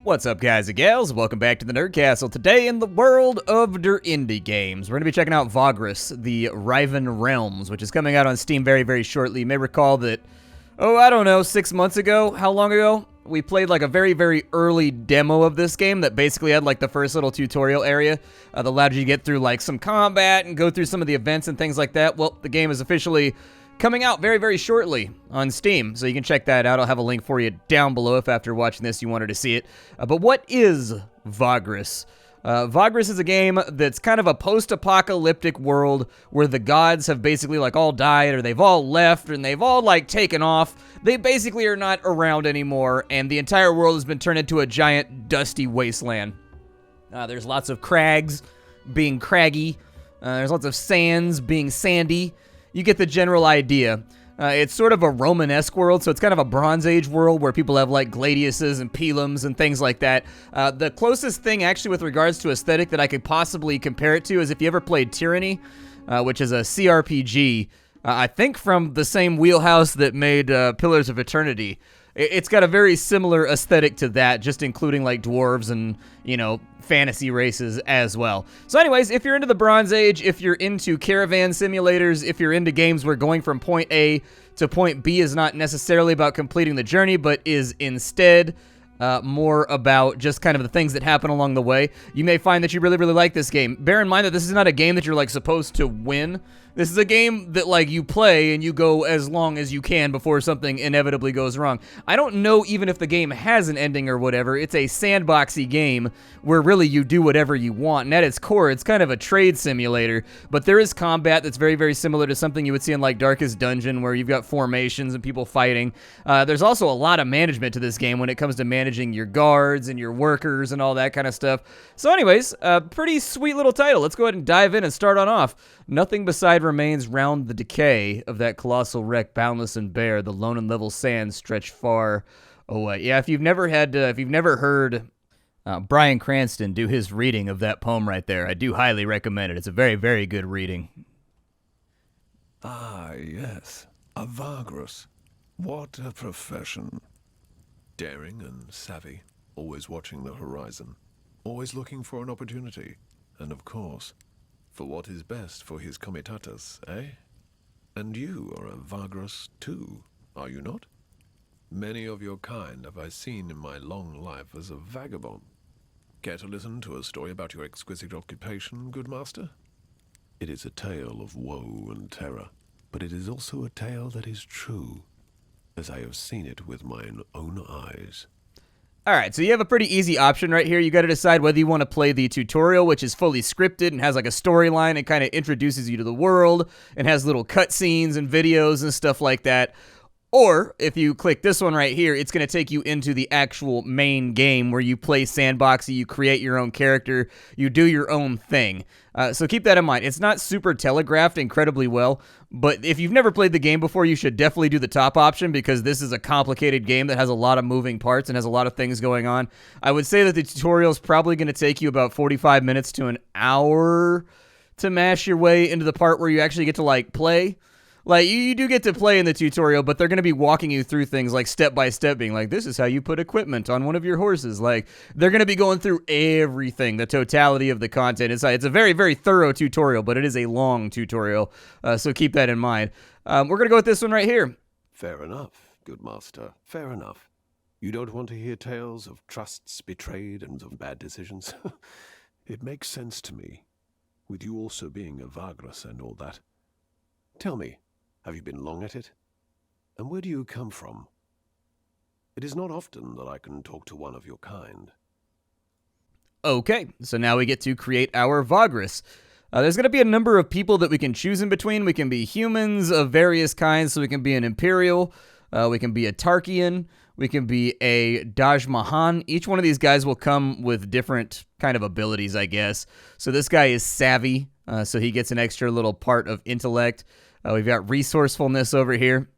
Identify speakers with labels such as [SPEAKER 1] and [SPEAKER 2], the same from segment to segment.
[SPEAKER 1] What's up, guys and gals? Welcome back to the Nerd Castle. Today, in the world of der indie games, we're going to be checking out Vagrus, the Riven Realms, which is coming out on Steam very, very shortly. You may recall that, I don't know, 6 months ago? How long ago? We played like a very, very early demo of this game that basically had like the first little tutorial area that allowed you to get through like some combat and go through some of the events and things like that. Well, the game is officially coming out very, very shortly on Steam, so you can check that out. I'll have a link for you down below if after watching this you wanted to see it. But what is Vagrus? Vagrus is a game that's kind of a post-apocalyptic world where the gods have basically like all died, or they've all left, and they've all like taken off. They basically are not around anymore, and the entire world has been turned into a giant dusty wasteland. There's lots of crags being craggy. There's lots of sands being sandy. You get the general idea. It's sort of a Romanesque world, so it's kind of a Bronze Age world where people have like gladiuses and pilums and things like that. The closest thing actually with regards to aesthetic that I could possibly compare it to is if you ever played Tyranny, which is a CRPG, I think from the same wheelhouse that made Pillars of Eternity. It's got a very similar aesthetic to that, just including like dwarves and, you know, fantasy races as well. So anyways, if you're into the Bronze Age, if you're into caravan simulators, if you're into games where going from point A to point B is not necessarily about completing the journey, but is instead more about just kind of the things that happen along the way, you may find that you really, really like this game. Bear in mind that this is not a game that you're like supposed to win. This is a game that like you play and you go as long as you can before something inevitably goes wrong. I don't know even if the game has an ending or whatever. It's a sandboxy game where really you do whatever you want. And at its core, it's kind of a trade simulator, but there is combat that's very, very similar to something you would see in like Darkest Dungeon, where you've got formations and people fighting. There's also a lot of management to this game when it comes to managing your guards and your workers and all that kind of stuff. So anyways, pretty sweet little title. Let's go ahead and dive in and start on off. Nothing beside remains round the decay of that colossal wreck, boundless and bare. The lone and level sands stretch far away. Yeah, if you've never heard Bryan Cranston do his reading of that poem right there, I do highly recommend it. It's a very, very good reading.
[SPEAKER 2] Ah, yes, a Vagrus. What a profession. Daring and savvy, always watching the horizon, always looking for an opportunity, and of course, for what is best for his comitatus, eh? And you are a Vagrus too, are you not? Many of your kind have I seen in my long life as a vagabond. Care to listen to a story about your exquisite occupation, good master? It is a tale of woe and terror, but it is also a tale that is true, as I have seen it with mine own eyes.
[SPEAKER 1] Alright, so you have a pretty easy option right here. You got to decide whether you want to play the tutorial, which is fully scripted and has like a storyline and kind of introduces you to the world and has little cutscenes and videos and stuff like that. Or, if you click this one right here, it's going to take you into the actual main game where you play Sandbox, you create your own character, you do your own thing. So keep that in mind. It's not super telegraphed incredibly well, but if you've never played the game before, you should definitely do the top option because this is a complicated game that has a lot of moving parts and has a lot of things going on. I would say that the tutorial is probably going to take you about 45 minutes to an hour to mash your way into the part where you actually get to, like, play. Like, you do get to play in the tutorial, but they're going to be walking you through things, like, step by step, being like, this is how you put equipment on one of your horses. Like, they're going to be going through everything, the totality of the content. It's a very, very thorough tutorial, but it is a long tutorial, so keep that in mind. We're going to go with this one right here.
[SPEAKER 2] Fair enough, good master, fair enough. You don't want to hear tales of trusts betrayed and of bad decisions? It makes sense to me, with you also being a Vagrus and all that. Tell me, have you been long at it? And where do you come from? It is not often that I can talk to one of your kind.
[SPEAKER 1] Okay, so now we get to create our Vagrus. There's going to be a number of people that we can choose in between. We can be humans of various kinds, so we can be an Imperial, we can be a Tarkian, we can be a Dajmahan. Each one of these guys will come with different kind of abilities, I guess. So this guy is savvy, so he gets an extra little part of intellect. We've got resourcefulness over here.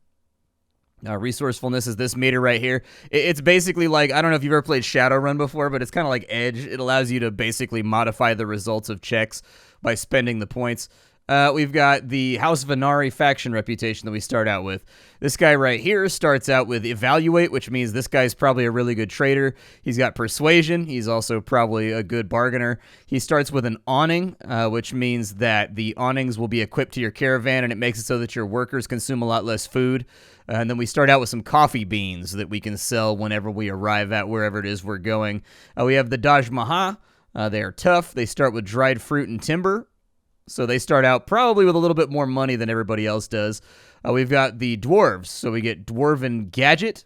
[SPEAKER 1] Resourcefulness is this meter right here. It's basically like, I don't know if you've ever played Shadowrun before, but it's kind of like Edge. It allows you to basically modify the results of checks by spending the points. we've got the House Venari faction reputation that we start out with. This guy right here starts out with Evaluate, which means this guy's probably a really good trader. He's got Persuasion. He's also probably a good bargainer. He starts with an Awning, which means that the awnings will be equipped to your caravan, and it makes it so that your workers consume a lot less food. And then we start out with some coffee beans that we can sell whenever we arrive at wherever it is we're going. We have the Daj Maha. They are tough. They start with dried fruit and timber. So they start out probably with a little bit more money than everybody else does. We've got the Dwarves. So we get Dwarven Gadget,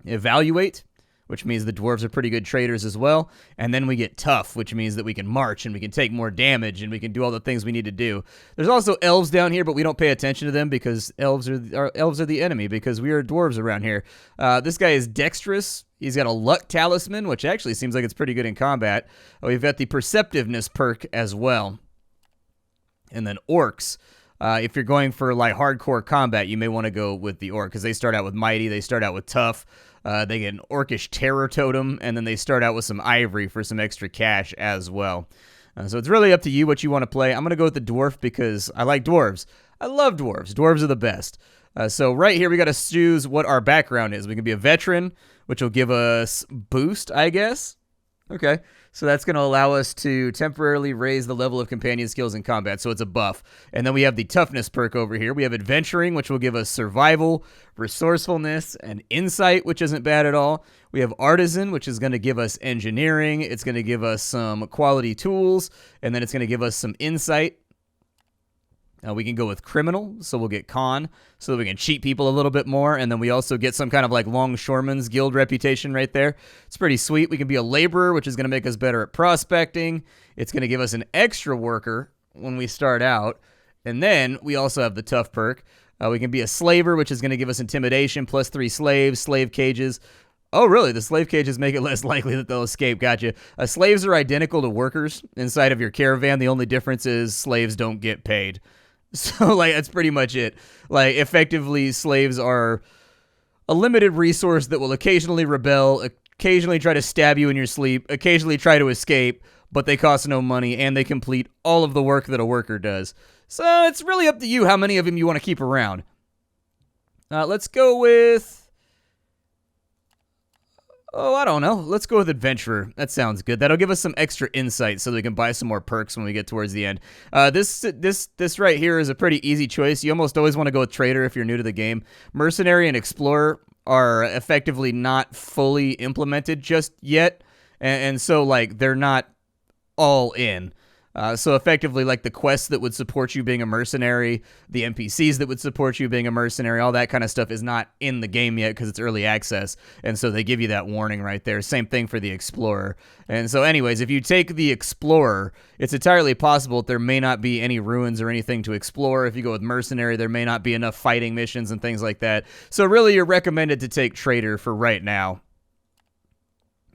[SPEAKER 1] Evaluate, which means the Dwarves are pretty good traders as well. And then we get Tough, which means that we can march and we can take more damage and we can do all the things we need to do. There's also Elves down here, but we don't pay attention to them because Elves are the enemy because we are Dwarves around here. This guy is Dexterous. He's got a Luck Talisman, which actually seems like it's pretty good in combat. We've got the Perceptiveness perk as well. And then Orcs. If you're going for like hardcore combat, you may want to go with the Orc because they start out with Mighty, they start out with Tough, they get an Orcish Terror Totem, and then they start out with some Ivory for some extra cash as well. So it's really up to you what you want to play. I'm going to go with the Dwarf because I like Dwarves. I love Dwarves. Dwarves are the best. So right here we got to choose what our background is. We can be a Veteran, which will give us Boost, I guess. Okay, so that's going to allow us to temporarily raise the level of companion skills in combat, so it's a buff. And then we have the Toughness perk over here. We have Adventuring, which will give us Survival, Resourcefulness, and Insight, which isn't bad at all. We have Artisan, which is going to give us Engineering. It's going to give us some quality tools, and then it's going to give us some Insight. We can go with Criminal, so we'll get Con, so that we can cheat people a little bit more, and then we also get some kind of like Longshoreman's Guild reputation right there. It's pretty sweet. We can be a Laborer, which is going to make us better at prospecting. It's going to give us an extra worker when we start out, and then we also have the Tough perk. We can be a Slaver, which is going to give us Intimidation, plus 3 slaves, slave cages. Oh, really? The slave cages make it less likely that they'll escape. Gotcha. Slaves are identical to workers inside of your caravan. The only difference is slaves don't get paid. So, like, that's pretty much it. Like, effectively, slaves are a limited resource that will occasionally rebel, occasionally try to stab you in your sleep, occasionally try to escape, but they cost no money, and they complete all of the work that a worker does. So, it's really up to you how many of them you want to keep around. Let's go with... Oh, I don't know. Let's go with Adventurer. That sounds good. That'll give us some extra insight so we can buy some more perks when we get towards the end. This right here is a pretty easy choice. You almost always want to go with Trader if you're new to the game. Mercenary and Explorer are effectively not fully implemented just yet, and so, like, they're not all in. So effectively, like, the quests that would support you being a mercenary, the NPCs that would support you being a mercenary, all that kind of stuff is not in the game yet because it's early access, and so they give you that warning right there. Same thing for the Explorer. And so anyways, if you take the Explorer, it's entirely possible that there may not be any ruins or anything to explore. If you go with Mercenary, there may not be enough fighting missions and things like that. So really, you're recommended to take Trader for right now.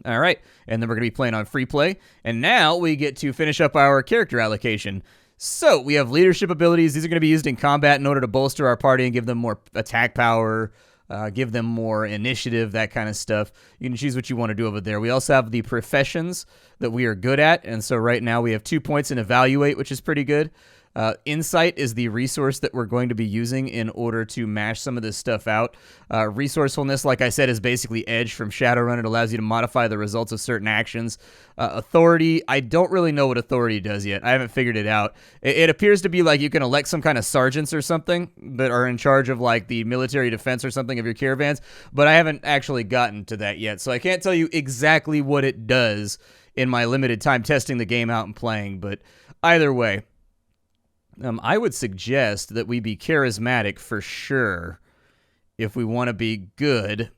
[SPEAKER 1] All right, and then we're going to be playing on free play, and now we get to finish up our character allocation. So we have leadership abilities. These are going to be used in combat in order to bolster our party and give them more attack power, give them more initiative, that kind of stuff. You can choose what you want to do over there. We also have the professions that we are good at, and so right now we have 2 points in Evaluate, which is pretty good. Insight is the resource that we're going to be using in order to mash some of this stuff out. Resourcefulness, like I said, is basically Edge from Shadowrun. It allows you to modify the results of certain actions. Authority, I don't really know what Authority does yet. I haven't figured it out. It appears to be like you can elect some kind of sergeants or something that are in charge of like the military defense or something of your caravans, but I haven't actually gotten to that yet, so I can't tell you exactly what it does in my limited time testing the game out and playing, but either way, I would suggest that we be charismatic for sure if we want to be good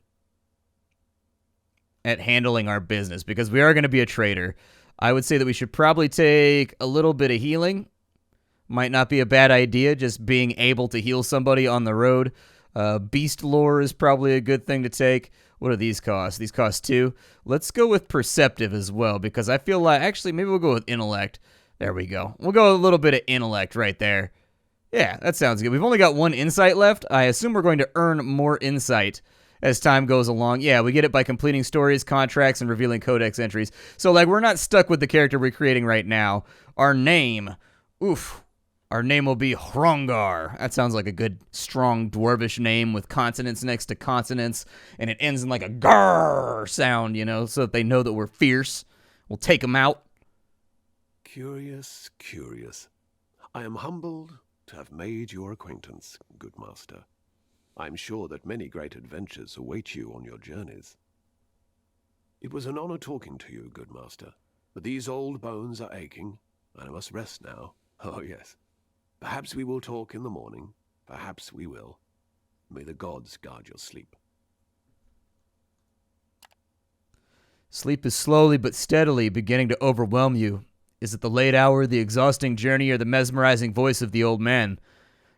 [SPEAKER 1] at handling our business, because we are going to be a trader. I would say that we should probably take a little bit of healing. Might not be a bad idea, just being able to heal somebody on the road. Beast lore is probably a good thing to take. What do these cost? These cost 2. Let's go with perceptive as well, because I feel like, actually, maybe we'll go with intellect. There we go. We'll go a little bit of intellect right there. Yeah, that sounds good. We've only got 1 insight left. I assume we're going to earn more insight as time goes along. Yeah, we get it by completing stories, contracts, and revealing codex entries. So, like, we're not stuck with the character we're creating right now. Our name, oof. Our name will be Hrongar. That sounds like a good, strong dwarvish name with consonants next to consonants, and it ends in like a grrr sound, you know, so that they know that we're fierce. We'll take them out.
[SPEAKER 2] Curious, curious. I am humbled to have made your acquaintance, good master. I am sure that many great adventures await you on your journeys. It was an honor talking to you, good master, but these old bones are aching, and I must rest now. Oh, yes. Perhaps we will talk in the morning. Perhaps we will. May the gods guard your sleep.
[SPEAKER 1] Sleep is slowly but steadily beginning to overwhelm you. Is it the late hour, the exhausting journey, or the mesmerizing voice of the old man?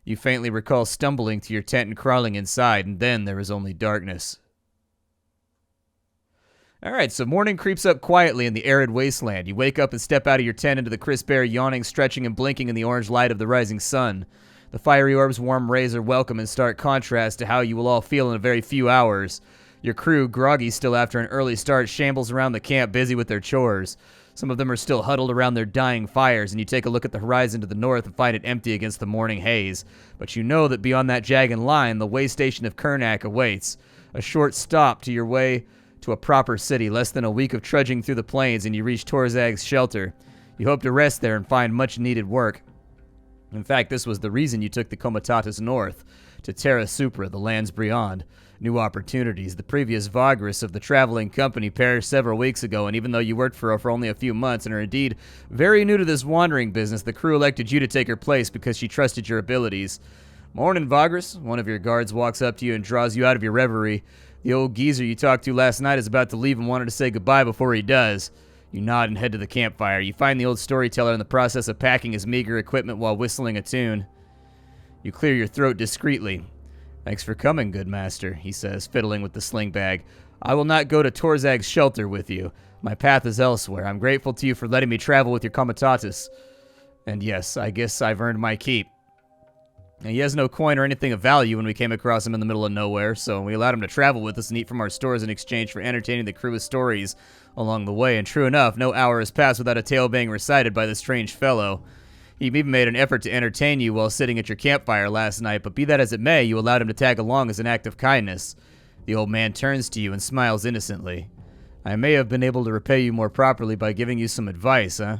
[SPEAKER 1] You faintly recall stumbling to your tent and crawling inside, and then there is only darkness. All right, so morning creeps up quietly in the arid wasteland. You wake up and step out of your tent into the crisp air, yawning, stretching, and blinking in the orange light of the rising sun. The fiery orb's warm rays are welcome in stark contrast to how you will all feel in a very few hours. Your crew, groggy still after an early start, shambles around the camp busy with their chores. Some of them are still huddled around their dying fires, and you take a look at the horizon to the north and find it empty against the morning haze. But you know that beyond that jagged line, the way station of Kernak awaits. A short stop to your way to a proper city, less than a week of trudging through the plains, and you reach Torzag's shelter. You hope to rest there and find much-needed work. In fact, this was the reason you took the Comitatus north, to Terra Supra, the lands beyond. New opportunities. The previous Vagrus of the traveling company perished several weeks ago, and even though you worked for her for only a few months and are indeed very new to this wandering business, the crew elected you to take her place because she trusted your abilities. Morning, Vagrus. One of your guards walks up to you and draws you out of your reverie. The old geezer you talked to last night is about to leave and wanted to say goodbye before he does. You nod and head to the campfire. You find the old storyteller in the process of packing his meager equipment while whistling a tune. You clear your throat discreetly. Thanks for coming, good master, he says, fiddling with the sling bag. I will not go to Torzag's shelter with you. My path is elsewhere. I'm grateful to you for letting me travel with your comitatus. And yes, I guess I've earned my keep. Now, he has no coin or anything of value when we came across him in the middle of nowhere, so we allowed him to travel with us and eat from our stores in exchange for entertaining the crew with stories along the way. And true enough, no hour has passed without a tale being recited by the strange fellow. He even made an effort to entertain you while sitting at your campfire last night, but be that as it may, you allowed him to tag along as an act of kindness. The old man turns to you and smiles innocently. I may have been able to repay you more properly by giving you some advice, huh?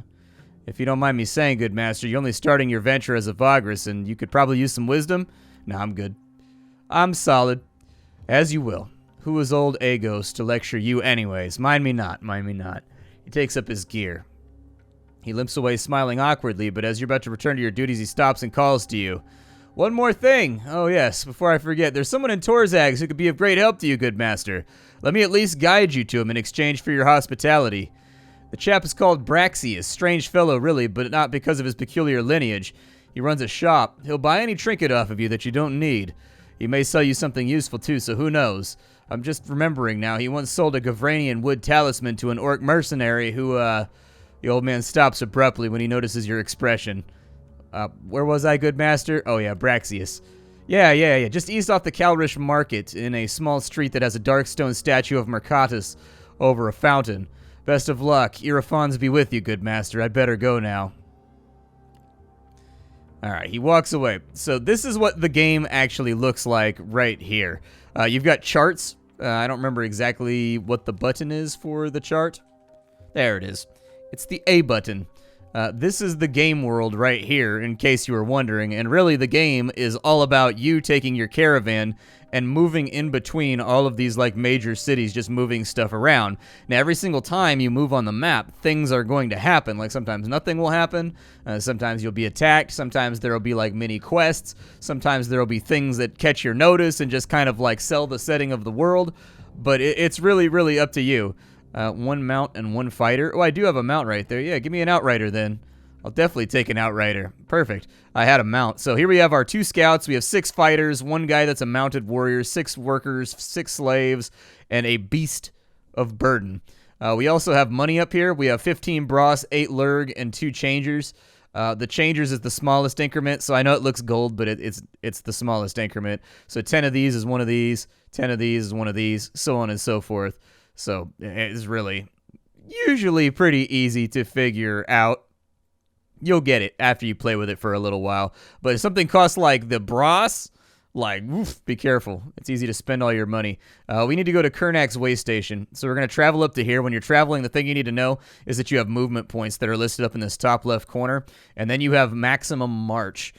[SPEAKER 1] If you don't mind me saying, good master, you're only starting your venture as a Vagrus, and you could probably use some wisdom? No, I'm good. I'm solid. As you will. Who is old Agos to lecture you anyways? Mind me not, mind me not. He takes up his gear. He limps away smiling awkwardly, but as you're about to return to your duties, he stops and calls to you. One more thing. Oh yes, before I forget, there's someone in Torzag's who could be of great help to you, good master. Let me at least guide you to him in exchange for your hospitality. The chap is called Braxius, strange fellow really, but not because of his peculiar lineage. He runs a shop. He'll buy any trinket off of you that you don't need. He may sell you something useful too, so who knows. I'm just remembering now, he once sold a Gavranian wood talisman to an orc mercenary who, The old man stops abruptly when he notices your expression. Where was I, good master? Oh yeah, Braxius. Yeah, just east off the Calrish Market in a small street that has a dark stone statue of Mercatus over a fountain. Best of luck. Irafons be with you, good master. I'd better go now. Alright, he walks away. So this is what the game actually looks like right here. You've got charts. I don't remember exactly what the button is for the chart. There it is. It's the A button. This is the game world right here, in case you were wondering. And really, the game is all about you taking your caravan and moving in between all of these like major cities, just moving stuff around. Now, every single time you move on the map, things are going to happen. Like sometimes nothing will happen. Sometimes you'll be attacked. Sometimes there will be like mini quests. Sometimes there will be things that catch your notice and just kind of like sell the setting of the world. But it's really, really up to you. One mount and one fighter. Oh, I do have a mount right there. Yeah, give me an outrider then. I'll definitely take an outrider. Perfect. I had a mount. So here we have our 2 scouts. We have 6 fighters, 1 guy that's a mounted warrior, 6 workers, 6 slaves, and a beast of burden. We also have money up here. We have 15 brass, 8 lurg, and 2 changers. The changers is the smallest increment, so I know it looks gold, but it's the smallest increment. So 10 of these is one of these, 10 of these is one of these, so on and so forth. So it's really usually pretty easy to figure out. You'll get it after you play with it for a little while. But if something costs like the brass, like, oof, be careful. It's easy to spend all your money. We need to go to Kernak's way station. So we're going to travel up to here. When you're traveling, the thing you need to know is that you have movement points that are listed up in this top left corner. And then you have maximum march.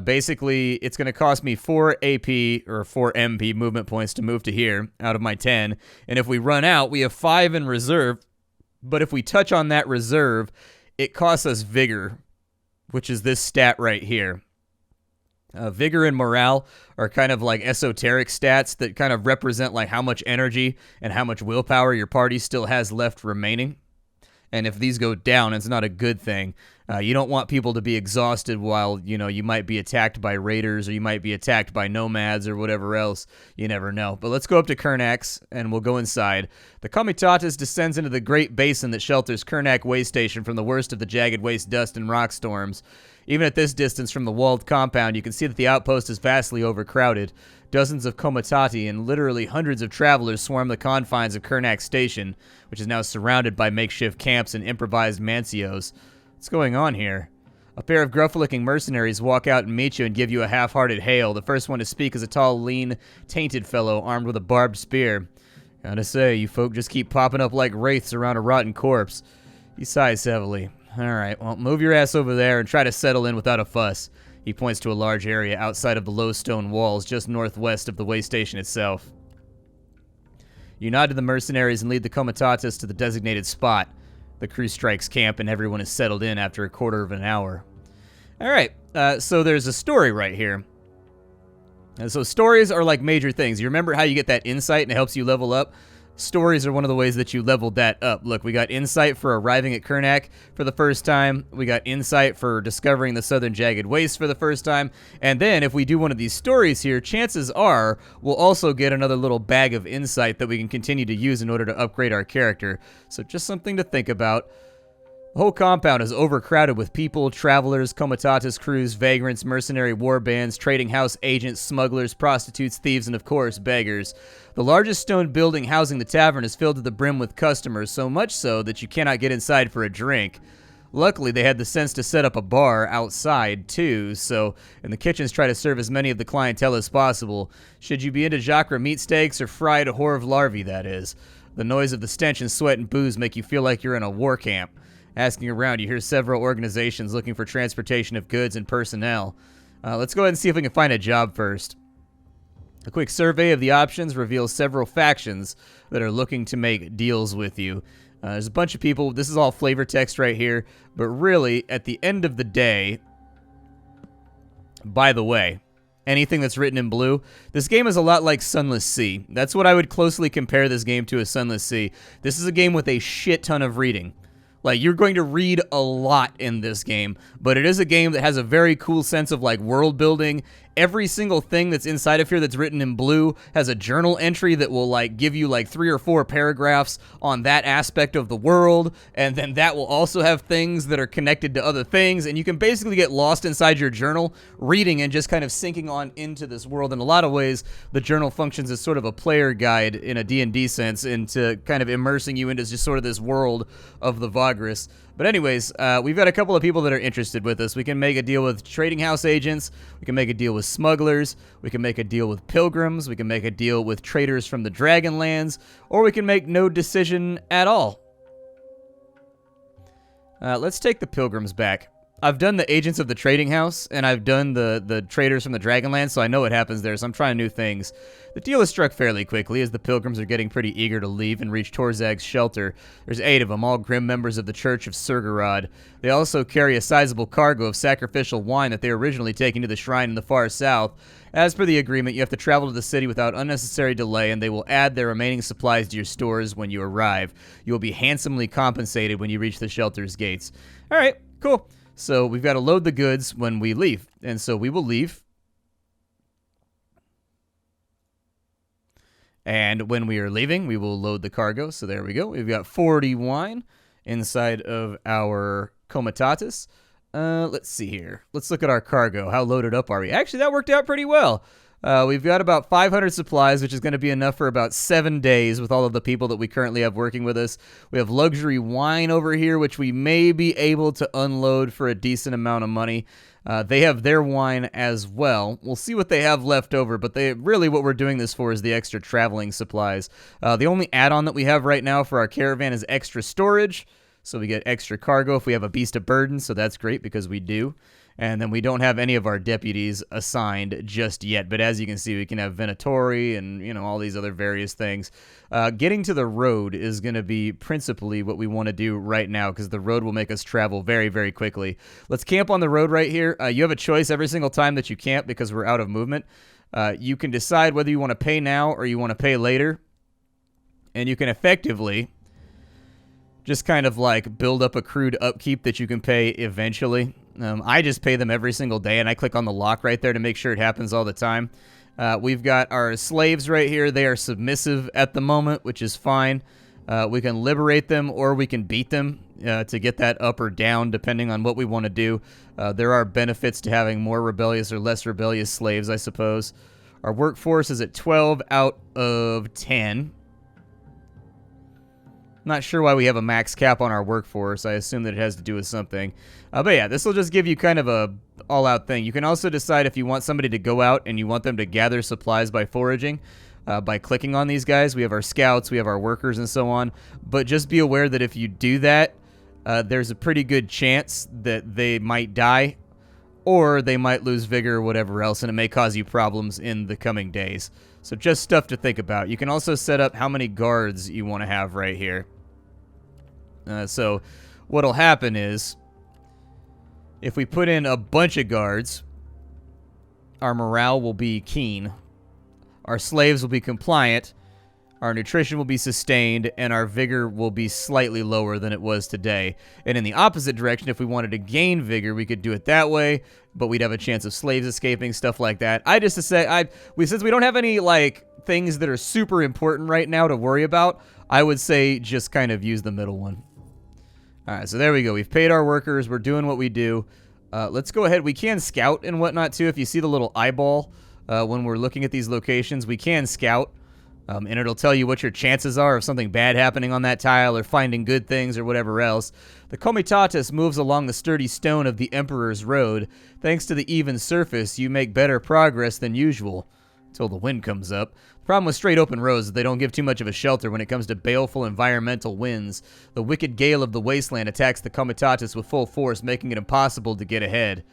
[SPEAKER 1] Basically, it's going to cost me 4 AP or 4 MP movement points to move to here out of my 10. And if we run out, we have 5 in reserve. But if we touch on that reserve, it costs us Vigor, which is this stat right here. Vigor and Morale are kind of like esoteric stats that kind of represent like how much energy and how much willpower your party still has left remaining. And if these go down, it's not a good thing. You don't want people to be exhausted while, you might be attacked by raiders or you might be attacked by nomads or whatever else. You never know. But let's go up to Kernak's and we'll go inside. The Comitatus descends into the great basin that shelters Kernak Way Station from the worst of the jagged waste dust and rock storms. Even at this distance from the walled compound, you can see that the outpost is vastly overcrowded. Dozens of comitati and literally hundreds of travelers swarm the confines of Kernak Station, which is now surrounded by makeshift camps and improvised mancios. What's going on here? A pair of gruff-looking mercenaries walk out and meet you and give you a half-hearted hail. The first one to speak is a tall, lean, tainted fellow armed with a barbed spear. Gotta say, you folk just keep popping up like wraiths around a rotten corpse. He sighs heavily. Alright, well, move your ass over there and try to settle in without a fuss. He points to a large area outside of the low stone walls just northwest of the way station itself. You nod to the mercenaries and lead the comitatus to the designated spot. The crew strikes camp and everyone is settled in after a quarter of an hour. Alright, so there's a story right here. And so stories are like major things. You remember how you get that insight and it helps you level up? Stories are one of the ways that you leveled that up. Look, we got insight for arriving at Kernak for the first time. We got insight for discovering the Southern Jagged Waste for the first time. And then if we do one of these stories here, chances are we'll also get another little bag of insight that we can continue to use in order to upgrade our character. So just something to think about. The whole compound is overcrowded with people, travelers, comitatus crews, vagrants, mercenary war bands, trading house agents, smugglers, prostitutes, thieves, and of course, beggars. The largest stone building housing the tavern is filled to the brim with customers, so much so that you cannot get inside for a drink. Luckily, they had the sense to set up a bar outside, too, and the kitchens try to serve as many of the clientele as possible. Should you be into Jacra meat steaks or fried Horv larvae, that is. The noise of the stench and sweat and booze make you feel like you're in a war camp. Asking around, you hear several organizations looking for transportation of goods and personnel. Let's go ahead and see if we can find a job first. A quick survey of the options reveals several factions that are looking to make deals with you. There's a bunch of people. This is all flavor text right here. But really, at the end of the day, by the way, anything that's written in blue, this game is a lot like Sunless Sea. That's what I would closely compare this game to, as Sunless Sea. This is a game with a shit ton of reading. Like, you're going to read a lot in this game, but it is a game that has a very cool sense of, like, world building. Every single thing that's inside of here that's written in blue has a journal entry that will, like, give you, like, 3 or 4 paragraphs on that aspect of the world, and then that will also have things that are connected to other things, and you can basically get lost inside your journal, reading and just kind of sinking on into this world. In a lot of ways, the journal functions as sort of a player guide in a D&D sense into kind of immersing you into just sort of this world of the Vagrus. But anyways, we've got a couple of people that are interested with us. We can make a deal with trading house agents. We can make a deal with smugglers. We can make a deal with pilgrims. We can make a deal with traders from the Dragonlands. Or we can make no decision at all. Let's take the pilgrims back. I've done the agents of the trading house, and I've done the traders from the Dragonlands, so I know what happens there, so I'm trying new things. The deal is struck fairly quickly, as the pilgrims are getting pretty eager to leave and reach Torzag's shelter. There's 8 of them, all grim members of the Church of Surgarod. They also carry a sizable cargo of sacrificial wine that they were originally taking to the shrine in the far south. As per the agreement, you have to travel to the city without unnecessary delay, and they will add their remaining supplies to your stores when you arrive. You will be handsomely compensated when you reach the shelter's gates. Alright, cool. So we've got to load the goods when we leave. And so we will leave. And when we are leaving, we will load the cargo. So there we go. We've got 40 wine inside of our comitatus. Let's see here. Let's look at our cargo. How loaded up are we? Actually, that worked out pretty well. We've got about 500 supplies, which is going to be enough for about 7 days with all of the people that we currently have working with us. We have luxury wine over here, which we may be able to unload for a decent amount of money. They have their wine as well. We'll see what they have left over, but really what we're doing this for is the extra traveling supplies. The only add-on that we have right now for our caravan is extra storage, so we get extra cargo if we have a beast of burden, so that's great because we do. And then we don't have any of our deputies assigned just yet. But as you can see, we can have Venatori and, all these other various things. Getting to the road is going to be principally what we want to do right now because the road will make us travel very, very quickly. Let's camp on the road right here. You have a choice every single time that you camp because we're out of movement. You can decide whether you want to pay now or you want to pay later. And you can effectively just kind of like build up accrued upkeep that you can pay eventually. I just pay them every single day, and I click on the lock right there to make sure it happens all the time. We've got our slaves right here. They are submissive at the moment, which is fine. We can liberate them, or we can beat them to get that up or down, depending on what we want to do. There are benefits to having more rebellious or less rebellious slaves, I suppose. Our workforce is at 12 out of 10. Not sure why we have a max cap on our workforce. I assume that it has to do with something. But yeah, this will just give you kind of a all-out thing. You can also decide if you want somebody to go out and you want them to gather supplies by foraging, by clicking on these guys. We have our scouts, we have our workers, and so on. But just be aware that if you do that, there's a pretty good chance that they might die, or they might lose vigor or whatever else, and it may cause you problems in the coming days. So just stuff to think about. You can also set up how many guards you want to have right here. So what'll happen is, if we put in a bunch of guards, our morale will be keen, our slaves will be compliant, our nutrition will be sustained, and our vigor will be slightly lower than it was today. And in the opposite direction, if we wanted to gain vigor, we could do it that way, but we'd have a chance of slaves escaping, stuff like that. Since we don't have any things that are super important right now to worry about, I would say just kind of use the middle one. All right, so there we go. We've paid our workers. We're doing what we do. Let's go ahead. We can scout and whatnot, too. If you see the little eyeball when we're looking at these locations, we can scout. And it'll tell you what your chances are of something bad happening on that tile or finding good things or whatever else. The Comitatus moves along the sturdy stone of the Emperor's Road. Thanks to the even surface, you make better progress than usual. Until the wind comes up. The problem with straight open roads is they don't give too much of a shelter when it comes to baleful environmental winds. The wicked gale of the wasteland attacks the Comitatus with full force, making it impossible to get ahead.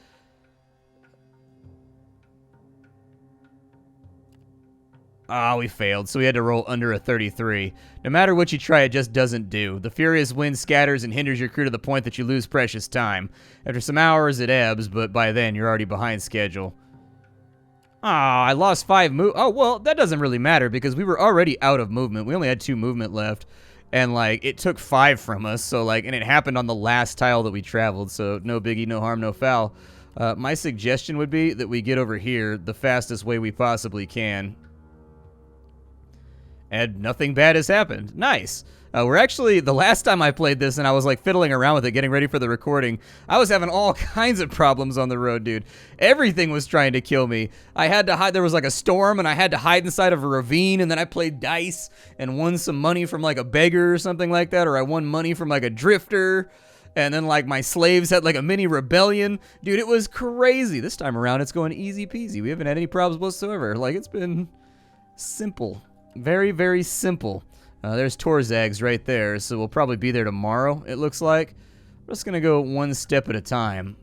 [SPEAKER 1] We failed, so we had to roll under a 33. No matter what you try, it just doesn't do. The furious wind scatters and hinders your crew to the point that you lose precious time. After some hours, it ebbs, but by then, you're already behind schedule. I lost 5 Oh, well, that doesn't really matter because we were already out of movement. We only had 2 movement left. And, it took 5 from us. So, and it happened on the last tile that we traveled. So, no biggie, no harm, no foul. My suggestion would be that we get over here the fastest way we possibly can. And nothing bad has happened. Nice. We're actually, the last time I played this and I was fiddling around with it, getting ready for the recording, I was having all kinds of problems on the road, dude. Everything was trying to kill me. I had to hide, there was a storm and I had to hide inside of a ravine, and then I played dice and won some money from a beggar or something like that, or I won money from a drifter. And then my slaves had a mini rebellion. Dude, it was crazy. This time around it's going easy peasy. We haven't had any problems whatsoever. It's been simple. Very, very simple. There's Torzags right there, so we'll probably be there tomorrow, it looks like. We're just going to go one step at a time.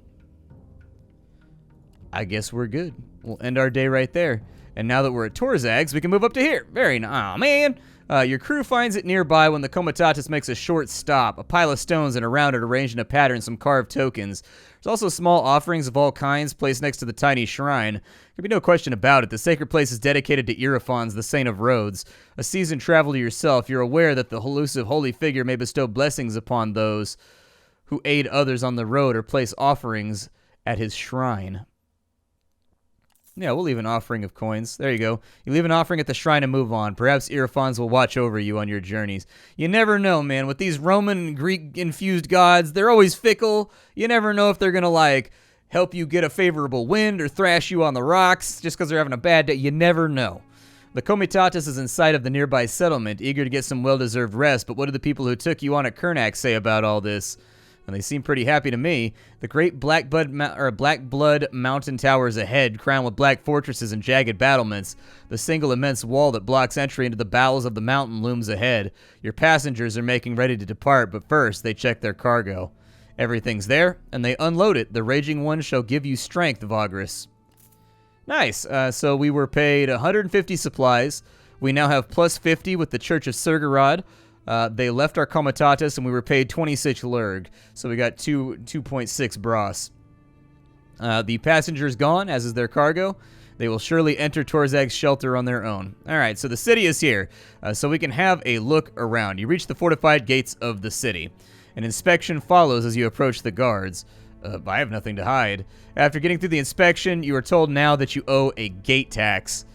[SPEAKER 1] I guess we're good. We'll end our day right there. And now that we're at Torzags, we can move up to here. Very nice. Aw, man. Your crew finds it nearby when the Comitatus makes a short stop. A pile of stones and around it arranged in a pattern some carved tokens. There's also small offerings of all kinds placed next to the tiny shrine. There can be no question about it. The sacred place is dedicated to Irophons, the Saint of Roads. A seasoned traveler yourself, you're aware that the elusive holy figure may bestow blessings upon those who aid others on the road or place offerings at his shrine. Yeah, we'll leave an offering of coins. There you go. You leave an offering at the shrine and move on. Perhaps Irophons will watch over you on your journeys. You never know, man. With these Roman and Greek-infused gods, they're always fickle. You never know if they're going to, help you get a favorable wind or thrash you on the rocks just because they're having a bad day. You never know. The Comitatus is in sight of the nearby settlement, eager to get some well-deserved rest, but what do the people who took you on at Kernak say about all this? And they seem pretty happy to me. The great Black Blood mountain towers ahead, crowned with black fortresses and jagged battlements. The single immense wall that blocks entry into the bowels of the mountain looms ahead. Your passengers are making ready to depart, but first they check their cargo. Everything's there, and they unload it. The Raging One shall give you strength, Vagrus. Nice. So we were paid 150 supplies. We now have plus 50 with the Church of Surgarod. They left our Comitatus, and we were paid 26 lurg. So we got 2.6 bras. The passenger's gone, as is their cargo. They will surely enter Torzag's shelter on their own. All right, so the city is here, so we can have a look around. You reach the fortified gates of the city. An inspection follows as you approach the guards. I have nothing to hide. After getting through the inspection, you are told now that you owe a gate tax.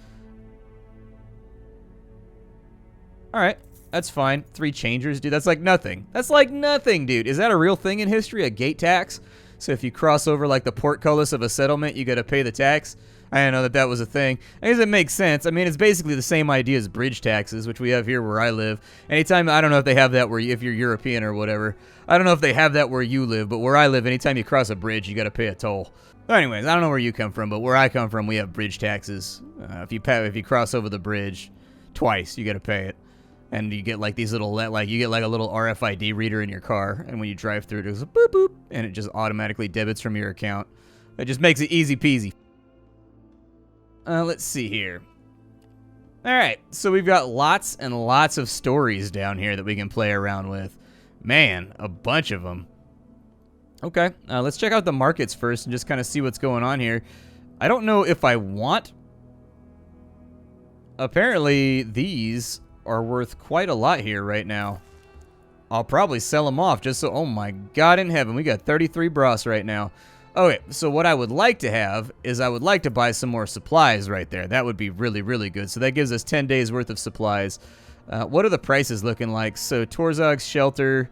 [SPEAKER 1] All right, that's fine. 3 changers, dude. That's like nothing. That's like nothing, dude. Is that a real thing in history, a gate tax? So if you cross over like the portcullis of a settlement, you got to pay the tax? I didn't know that that was a thing. I guess it makes sense. I mean, it's basically the same idea as bridge taxes, which we have here where I live. Anytime, I don't know if they have that where if you're European or whatever. I don't know if they have that where you live, but where I live, anytime you cross a bridge, you got to pay a toll. Anyways, I don't know where you come from, but where I come from, we have bridge taxes. If you cross over the bridge twice, you got to pay it. And you get like these little, like you get like a little RFID reader in your car, and when you drive through it, it goes boop boop, and it just automatically debits from your account. It just makes it easy peasy. Let's see here. All right, so we've got lots and lots of stories down here that we can play around with. Man, a bunch of them. Okay, let's check out the markets first and just kind of see what's going on here. I don't know if I want. Apparently, these are worth quite a lot here right now. I'll probably sell them off just so, oh my God in heaven, we got 33 bras right now. Okay, so what I would like to have is I would like to buy some more supplies right there. That would be really, really good. So that gives us 10 days worth of supplies. What are the prices looking like? So Torzag's shelter,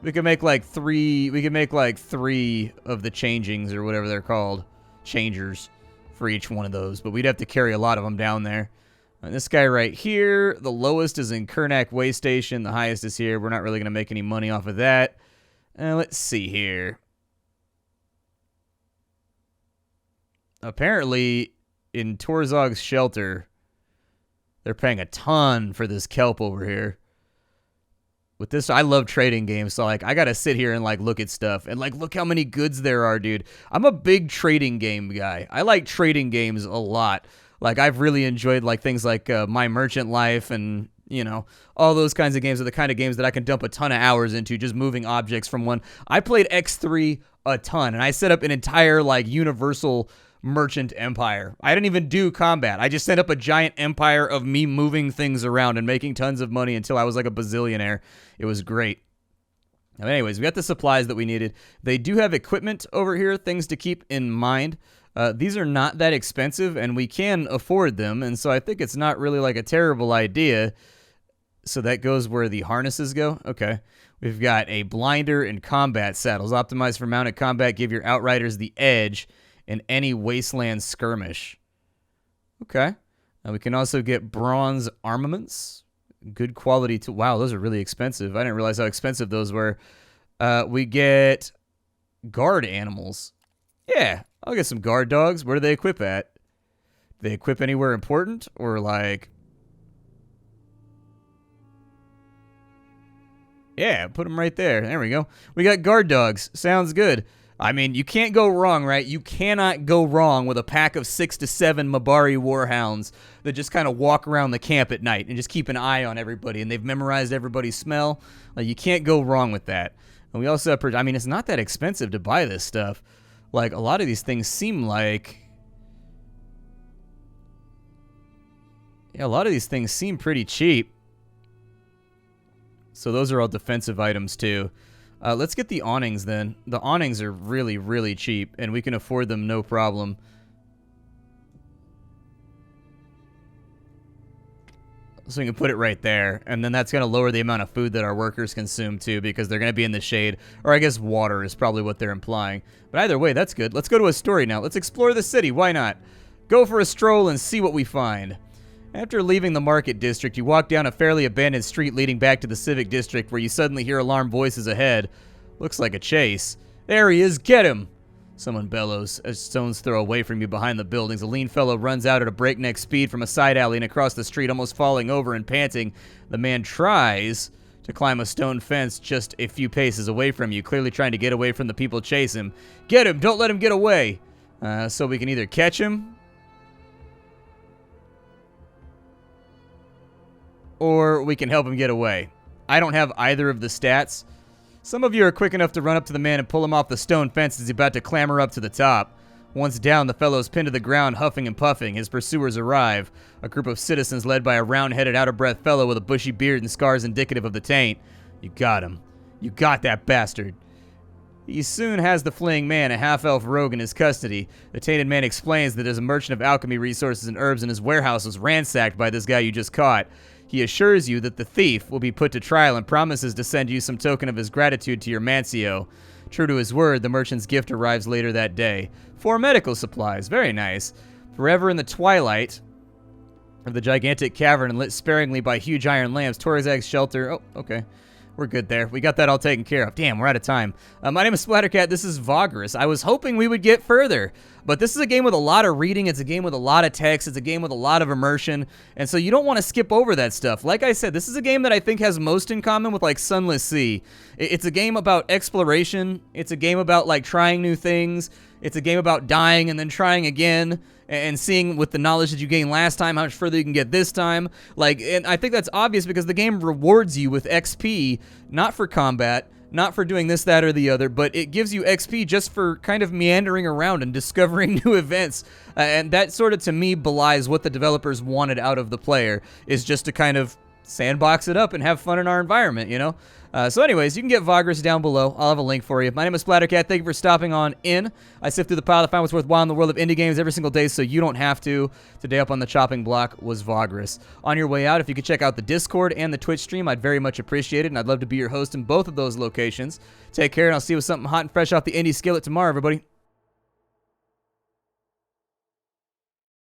[SPEAKER 1] we could make like 3, we could make like 3 of the changings or whatever they're called, changers for each one of those, but we'd have to carry a lot of them down there. And this guy right here, the lowest is in Kernak Way Station, the highest is here. We're not really going to make any money off of that. Let's see here. Apparently, in Torzag's shelter, they're paying a ton for this kelp over here. With this, I love trading games, so like I gotta sit here and like look at stuff and like look how many goods there are, dude. I'm a big trading game guy. I like trading games a lot. Like I've really enjoyed like things like My Merchant Life and you know all those kinds of games are the kind of games that I can dump a ton of hours into, just moving objects from one. I played X3 a ton, and I set up an entire like universal merchant empire. I didn't even do combat. I just set up a giant empire of me moving things around and making tons of money until I was like a bazillionaire. It was great. Now, anyways, we got the supplies that we needed. They do have equipment over here, things to keep in mind. These are not that expensive, and we can afford them, and so I think it's not really like a terrible idea. So that goes where the harnesses go. Okay. We've got a blinder and combat saddles. Optimized for mounted combat. Give your outriders the edge in any wasteland skirmish. Okay. We can also get bronze armaments. Good quality. Wow, those are really expensive. I didn't realize how expensive those were. We get guard animals. Yeah, I'll get some guard dogs. Where do they equip at? Do they equip anywhere important? Or like... Yeah, put them right there. There we go. We got guard dogs. Sounds good. I mean, you can't go wrong, right? You cannot go wrong with a pack of 6 to 7 Mabari warhounds that just kind of walk around the camp at night and just keep an eye on everybody, and they've memorized everybody's smell. Like, you can't go wrong with that. And we also have, I mean, it's not that expensive to buy this stuff. Like, a lot of these things seem like... Yeah, a lot of these things seem pretty cheap. So those are all defensive items, too. Let's get the awnings, then. The awnings are really, really cheap, and we can afford them no problem. so we can put it right there, and then that's going to lower the amount of food that our workers consume too, because they're going to be in the shade, or I guess water is probably what they're implying. But either way, that's good. Let's go to a story now. Let's explore the city. Why not? Go for a stroll and see what we find. After leaving the market district, you walk down a fairly abandoned street leading back to the civic district, where you suddenly hear alarmed voices ahead. Looks like a chase. There he is, get him! Someone bellows as stones throw away from you behind the buildings. A lean fellow runs out at a breakneck speed from a side alley and across the street, almost falling over and panting. The man tries to climb a stone fence just a few paces away from you, clearly trying to get away from the people chase him. Get him! Don't let him get away! So we can either catch him, or we can help him get away. I don't have either of the stats. Some of you are quick enough to run up to the man and pull him off the stone fence as he's about to clamber up to the top. Once down, the fellow is pinned to the ground, huffing and puffing. His pursuers arrive, a group of citizens led by a round-headed, out-of-breath fellow with a bushy beard and scars indicative of the taint. You got him. You got that bastard. He soon has the fleeing man, a half-elf rogue, in his custody. The tainted man explains that there's a merchant of alchemy resources and herbs, and his warehouse was ransacked by this guy you just caught. He assures you that the thief will be put to trial and promises to send you some token of his gratitude to your mancio. True to his word, the merchant's gift arrives later that day. 4 medical supplies. Very nice. Forever in the twilight of the gigantic cavern and lit sparingly by huge iron lamps, Torzag's shelter. Oh, okay. We're good there. We got that all taken care of. Damn, we're out of time. My name is Splattercat. This is Vagrus. I was hoping we would get further, but this is a game with a lot of reading. It's a game with a lot of text. It's a game with a lot of immersion, and so you don't want to skip over that stuff. Like I said, this is a game that I think has most in common with, like, Sunless Sea. It's a game about exploration. It's a game about, like, trying new things. It's a game about dying and then trying again, and seeing with the knowledge that you gained last time how much further you can get this time. Like, and I think that's obvious because the game rewards you with XP, not for combat, not for doing this, that, or the other, but it gives you XP just for kind of meandering around and discovering new events. And that sort of, to me, belies what the developers wanted out of the player, is just to kind of sandbox it up and have fun in our environment, you know? So anyways, you can get Vagrus down below. I'll have a link for you. My name is Splattercat. Thank you for stopping on in. I sift through the pile to find what's worthwhile in the world of indie games every single day so you don't have to. Today up on the chopping block was Vagrus. On your way out, if you could check out the Discord and the Twitch stream, I'd very much appreciate it, and I'd love to be your host in both of those locations. Take care, and I'll see you with something hot and fresh off the indie skillet tomorrow, everybody.